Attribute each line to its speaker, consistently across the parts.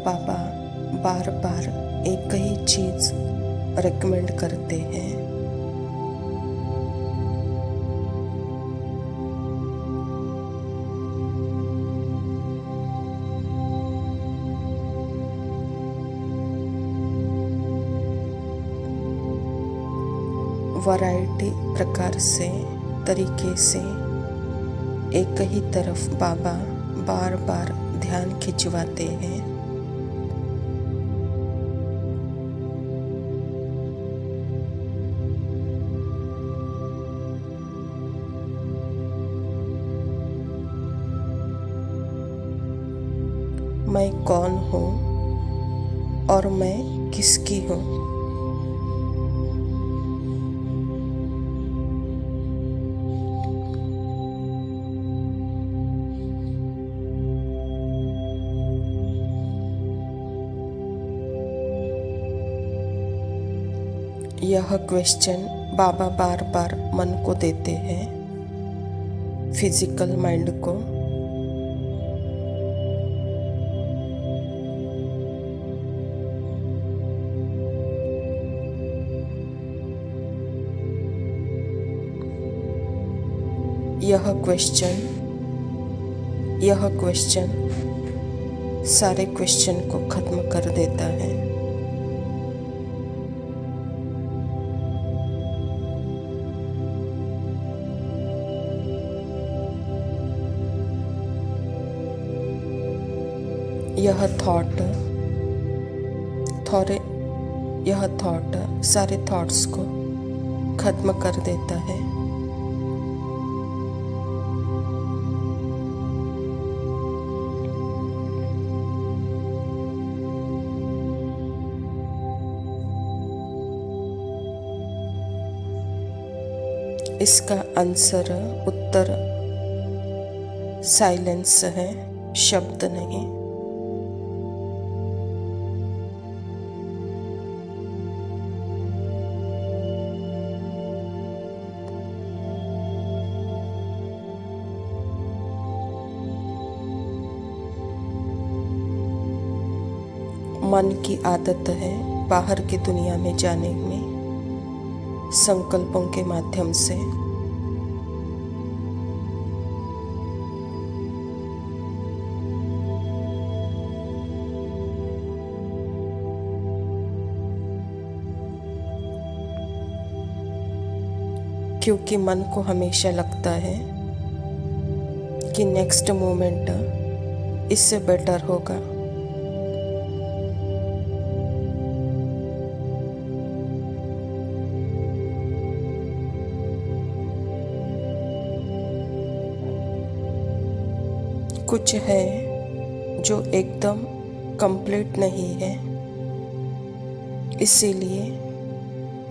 Speaker 1: बाबा बार बार एक ही चीज़ रिकमेंड करते हैं। वैरायटी प्रकार से तरीके से एक ही तरफ बाबा बार बार ध्यान खिंचवाते हैं। मैं कौन हूँ और मैं किसकी हूँ। यह क्वेश्चन बाबा बार बार मन को देते हैं, फिजिकल माइंड को। यह क्वेश्चन सारे क्वेश्चन को खत्म कर देता है। यह थॉट सारे थॉट्स को खत्म कर देता है। इसका उत्तर साइलेंस है, शब्द नहीं। मन की आदत है बाहर की दुनिया में जाने में संकल्पों के माध्यम से। क्योंकि मन को हमेशा लगता है कि नेक्स्ट मोमेंट इससे बेटर होगा। कुछ है जो एकदम कंप्लीट नहीं है, इसीलिए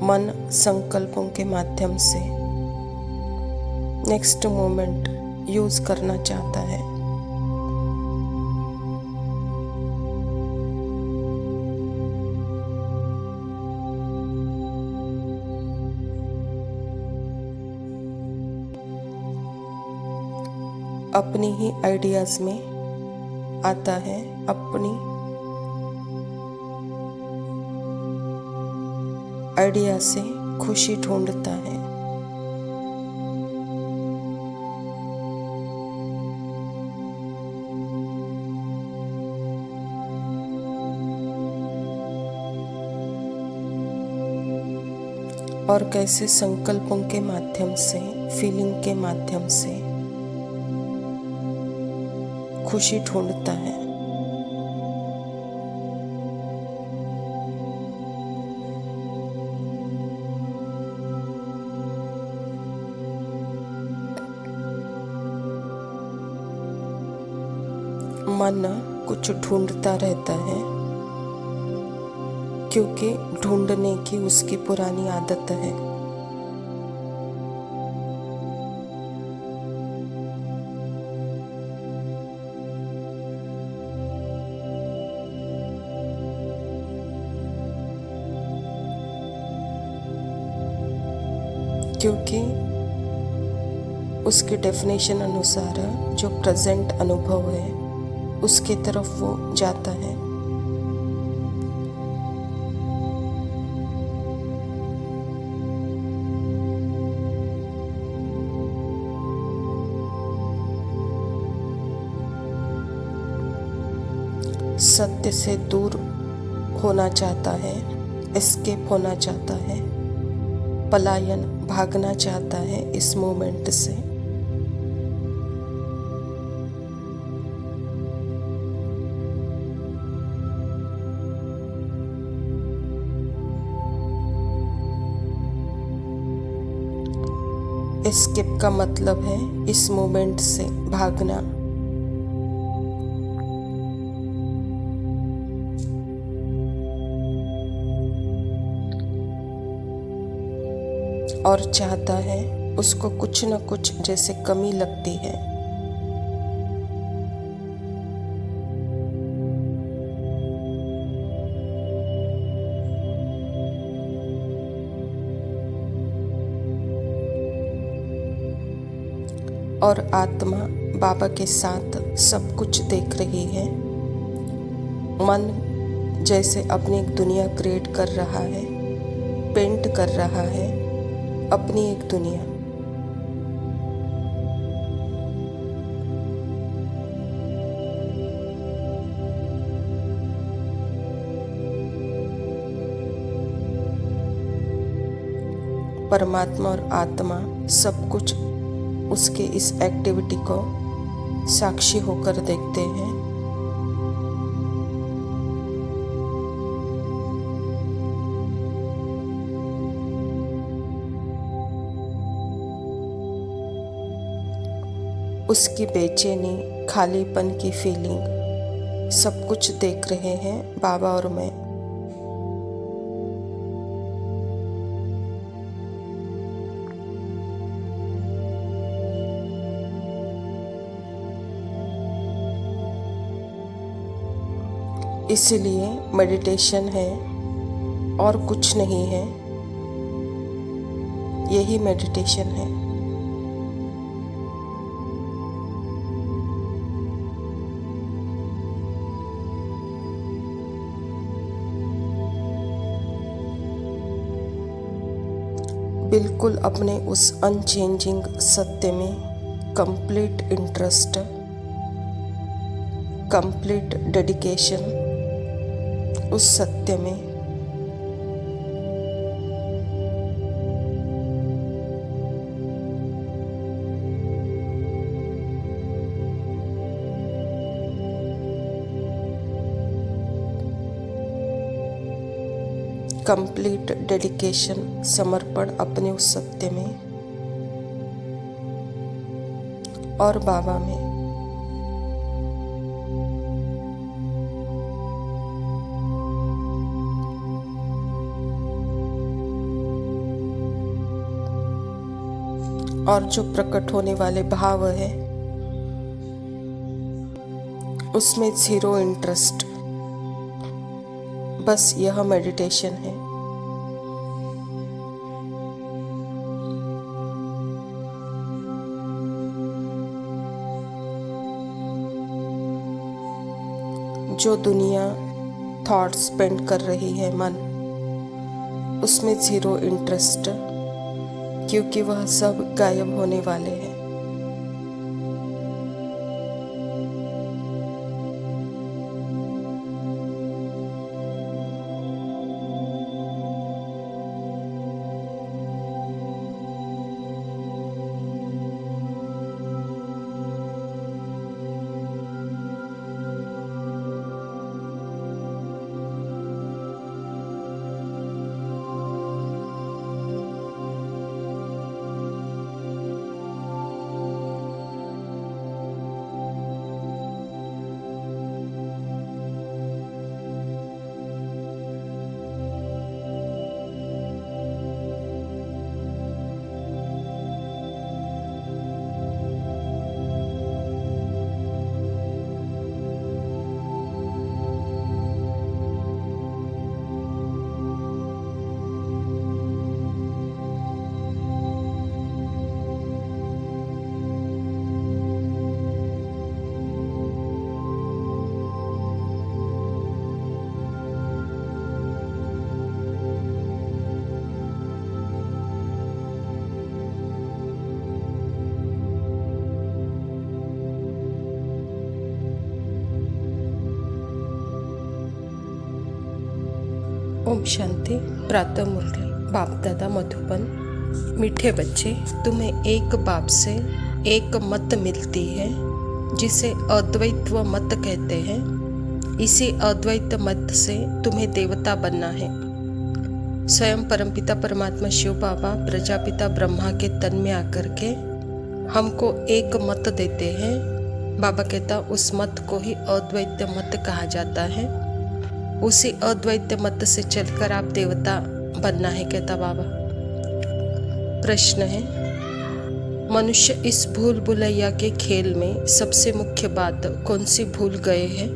Speaker 1: मन संकल्पों के माध्यम से नेक्स्ट मोमेंट यूज करना चाहता है। अपनी ही आइडियाज में आता है, अपनी आइडिया से खुशी ढूंढता है। और कैसे संकल्पों के माध्यम से, फीलिंग के माध्यम से खुशी ढूंढता है। मन कुछ ढूंढता रहता है क्योंकि ढूंढने की उसकी पुरानी आदत है। क्योंकि उसकी डेफिनेशन अनुसार जो प्रेजेंट अनुभव है उसकी तरफ वो जाता है। सत्य से दूर होना चाहता है, एस्केप होना चाहता है, पलायन, भागना चाहता है इस मोमेंट से। एस्केप का मतलब है इस मोमेंट से भागना। और चाहता है, उसको कुछ न कुछ जैसे कमी लगती है। और आत्मा बाबा के साथ सब कुछ देख रही है। मन जैसे अपनी एक दुनिया क्रिएट कर रहा है, पेंट कर रहा है अपनी एक दुनिया। परमात्मा और आत्मा सब कुछ उसके इस एक्टिविटी को साक्षी होकर देखते हैं। उसकी बेचैनी, खालीपन की फीलिंग सब कुछ देख रहे हैं बाबा और मैं। इसलिए मेडिटेशन है और कुछ नहीं है, यही मेडिटेशन है। बिल्कुल अपने उस अनचेंजिंग सत्य में कंप्लीट इंटरेस्ट, कंप्लीट डेडिकेशन उस सत्य में। कंप्लीट डेडिकेशन, समर्पण अपने उस सत्य में और बाबा में। और जो प्रकट होने वाले भाव है उसमें जीरो इंटरेस्ट। बस यह मेडिटेशन है। जो दुनिया थॉट स्पेंड कर रही है मन, उसमें जीरो इंटरेस्ट, क्योंकि वह सब गायब होने वाले हैं। ओम शांति। प्रातः मुरली। बाप दादा मधुबन। मीठे बच्चे, तुम्हें एक बाप से एक मत मिलती है जिसे अद्वैत मत कहते हैं। इसी अद्वैत मत से तुम्हें देवता बनना है। स्वयं परमपिता परमात्मा शिव बाबा प्रजापिता ब्रह्मा के तन में आकर के हमको एक मत देते हैं। बाबा कहता उस मत को ही अद्वैत मत कहा जाता है। उसी अद्वैत मत से चलकर आप देवता बनना है, कहता बाबा। प्रश्न है, मनुष्य इस भूल भुलैया के खेल में सबसे मुख्य बात कौन सी भूल गए हैं?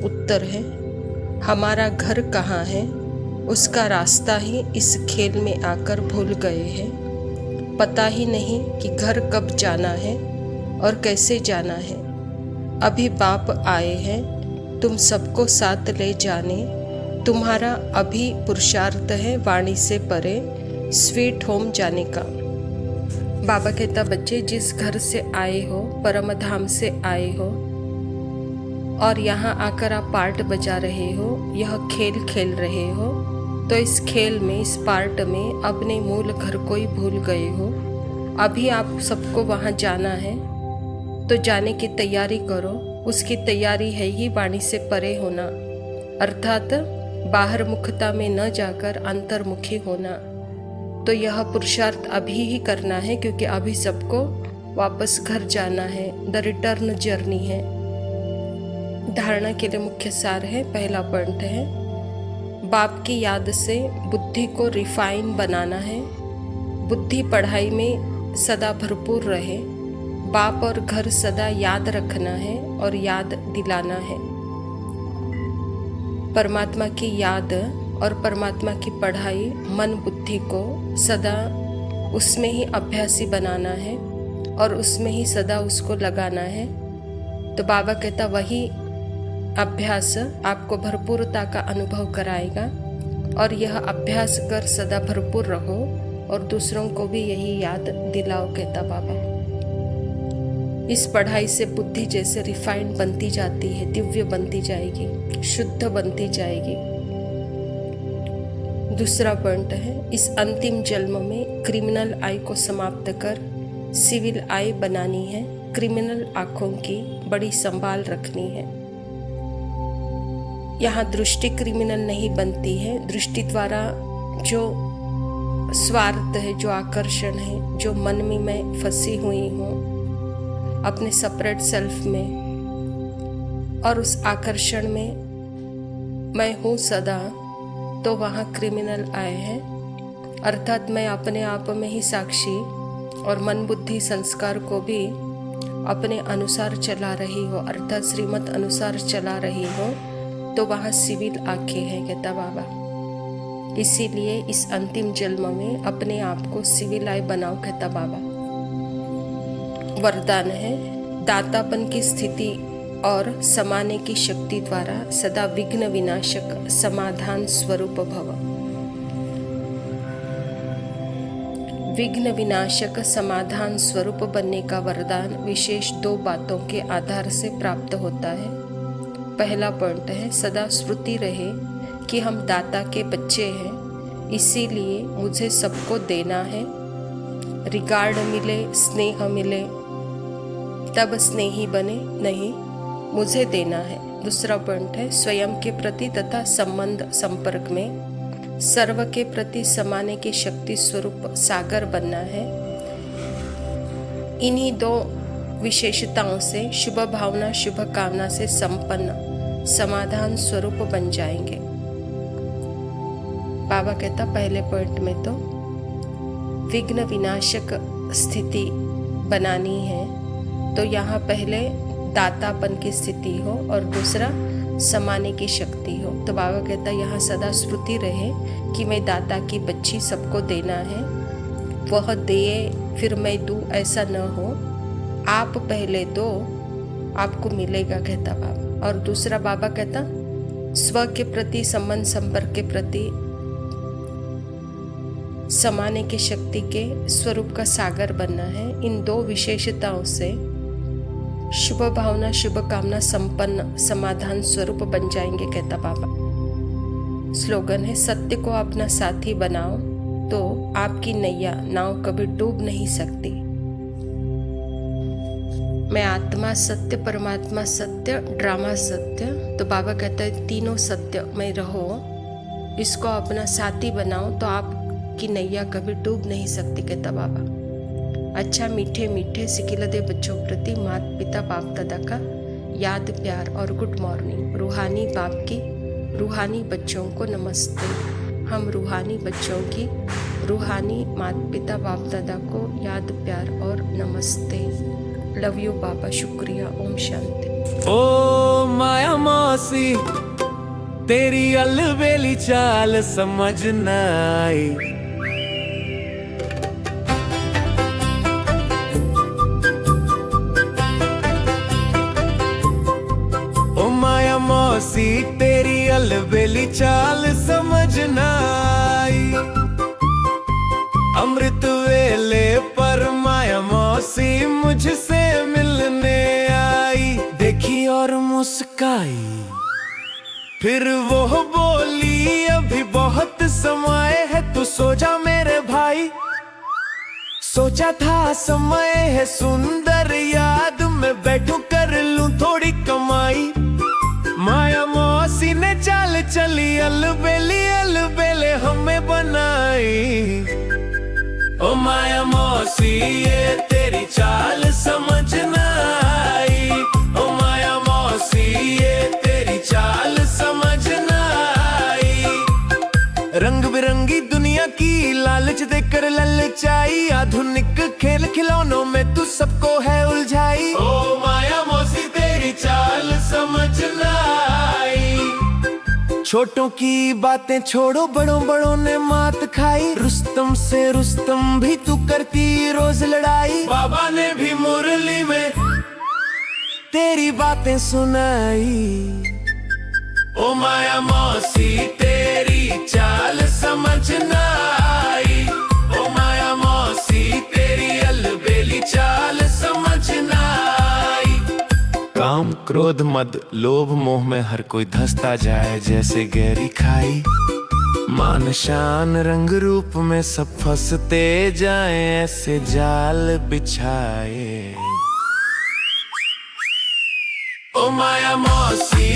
Speaker 1: उत्तर है, हमारा घर कहाँ है उसका रास्ता ही इस खेल में आकर भूल गए हैं। पता ही नहीं कि घर कब जाना है और कैसे जाना है। अभी बाप आए हैं तुम सबको साथ ले जाने। तुम्हारा अभी पुरुषार्थ है वाणी से परे स्वीट होम जाने का। बाबा कहता बच्चे, जिस घर से आए हो, परम धाम से आए हो और यहाँ आकर आप पार्ट बजा रहे हो, यह खेल खेल रहे हो, तो इस खेल में, इस पार्ट में अपने मूल घर को ही भूल गए हो। अभी आप सबको वहाँ जाना है तो जाने की तैयारी करो। उसकी तैयारी है ही वाणी से परे होना, अर्थात बाहर मुखता में न जाकर अंतर्मुखी होना। तो यह पुरुषार्थ अभी ही करना है, क्योंकि अभी सबको वापस घर जाना है। द रिटर्न जर्नी है। धारणा के लिए मुख्य सार है। पहला पॉइंट है, बाप की याद से बुद्धि को रिफाइन बनाना है। बुद्धि पढ़ाई में सदा भरपूर रहे। बाप और घर सदा याद रखना है और याद दिलाना है। परमात्मा की याद और परमात्मा की पढ़ाई मन बुद्धि को सदा उसमें ही अभ्यासी बनाना है और उसमें ही सदा उसको लगाना है। तो बाबा कहता वही अभ्यास आपको भरपूरता का अनुभव कराएगा और यह अभ्यास कर सदा भरपूर रहो और दूसरों को भी यही याद दिलाओ, कहता बाबा। इस पढ़ाई से बुद्धि जैसे रिफाइंड बनती जाती है, दिव्य बनती जाएगी, शुद्ध बनती जाएगी। दूसरा पॉइंट है, इस अंतिम जन्म में क्रिमिनल आई को समाप्त कर सिविल आई बनानी है। क्रिमिनल आंखों की बड़ी संभाल रखनी है। यहाँ दृष्टि क्रिमिनल नहीं बनती है। दृष्टि द्वारा जो स्वार्थ है, जो आकर्षण है, जो मन में मैं फंसी हुई हूँ अपने सेपरेट सेल्फ में और उस आकर्षण में मैं हूँ सदा, तो वहाँ क्रिमिनल आए हैं। अर्थात मैं अपने आप में ही साक्षी और मन बुद्धि संस्कार को भी अपने अनुसार चला रही हो, अर्थात श्रीमत अनुसार चला रही हो, तो वहाँ सिविल आंखें हैं, कहता बाबा। इसीलिए इस अंतिम जन्म में अपने आप को सिविल आई बनाओ, कहता बाबा। वरदान है, दातापन की स्थिति और समाने की शक्ति द्वारा सदा विघ्न विनाशक समाधान स्वरूप भव। विघ्न विनाशक समाधान स्वरूप बनने का वरदान विशेष दो बातों के आधार से प्राप्त होता है। पहला पॉइंट है, सदा स्मृति रहे कि हम दाता के बच्चे हैं, इसीलिए मुझे सबको देना है। रिगार्ड मिले, स्नेह मिले तब स्नेही बने, नहीं मुझे देना है। दूसरा पॉइंट है, स्वयं के प्रति तथा संबंध संपर्क में सर्व के प्रति समाने की शक्ति स्वरूप सागर बनना है। इन्हीं दो विशेषताओं से शुभ भावना शुभ कामना से संपन्न समाधान स्वरूप बन जाएंगे। बाबा कहता पहले पॉइंट में तो विघ्न विनाशक स्थिति बनानी है, तो यहाँ पहले दातापन की स्थिति हो और दूसरा समाने की शक्ति हो। तो बाबा कहता यहाँ सदा स्मृति रहे कि मैं दाता की बच्ची, सबको देना है। वह दे फिर मैं दूँ, ऐसा न हो। आप पहले दो, आपको मिलेगा, कहता बाबा। और दूसरा बाबा कहता स्व के प्रति संबंध संपर्क के प्रति समाने की शक्ति के स्वरूप का सागर बनना है। इन दो विशेषताओं से शुभ भावना शुभ कामना संपन्न समाधान स्वरूप बन जाएंगे, कहता बाबा। स्लोगन है, सत्य को अपना साथी बनाओ तो आपकी नैया नाव कभी डूब नहीं सकती। मैं आत्मा सत्य, परमात्मा सत्य, ड्रामा सत्य। तो बाबा कहता है तीनों सत्य में रहो, इसको अपना साथी बनाओ तो आपकी नैया कभी डूब नहीं सकती, कहता बाबा। अच्छा, मीठे मीठे सिकिलदे बच्चों प्रति माता पिता बाप दादा का याद, प्यार और गुड मॉर्निंग। रूहानी बाप की रूहानी बच्चों को नमस्ते। हम रूहानी बच्चों की रूहानी माता पिता बाप दादा को याद, प्यार और नमस्ते। लव यू बाबा, शुक्रिया, ओम शांति।
Speaker 2: ओ माया मौसी, तेरी अलबेली चाल समझ न आई। ओ माया मौसी, तेरी अलबेली चाल समझ न आई। अमृत वेले पर माया मौसी मुझसे मिलने आई। देखी और मुस्काई, फिर वो बोली अभी बहुत समय है, तू सो जा मेरे भाई। सोचा था समय है सुंदर, याद में बैठूं कर लूं थोड़ी कमाई। माया मौसी ने चाल चली अलबेली अलबेले हमें बनाई। ओ माया मौसी, ये तेरी चाल समझ न आई। ओ माया मौसी, ये तेरी चाल समझ न आई। रंग बिरंगी दुनिया की लालच देकर ललचाई, आधुनिक खेल खिलौनों में तू सबको है उलझाई। ओ माया मौसी, तेरी चाल समझ न आई। छोटों की बातें छोड़ो, बड़ों बड़ों ने मात खाई। रुस्तम से रुस्तम भी तू करती रोज लड़ाई। बाबा ने भी मुरली में तेरी बातें सुनाई। ओ माया मौसी, तेरी चाल समझ न आई। ओ माया मौसी, तेरी अलबेली चाल समझ न आई। काम क्रोध मद लोभ मोह में हर कोई धंसता जाए जैसे गहरी खाई। मान शान रंग रूप में सब फंसते जाएं, ऐसे जाल बिछाए। ओ माया मौसी।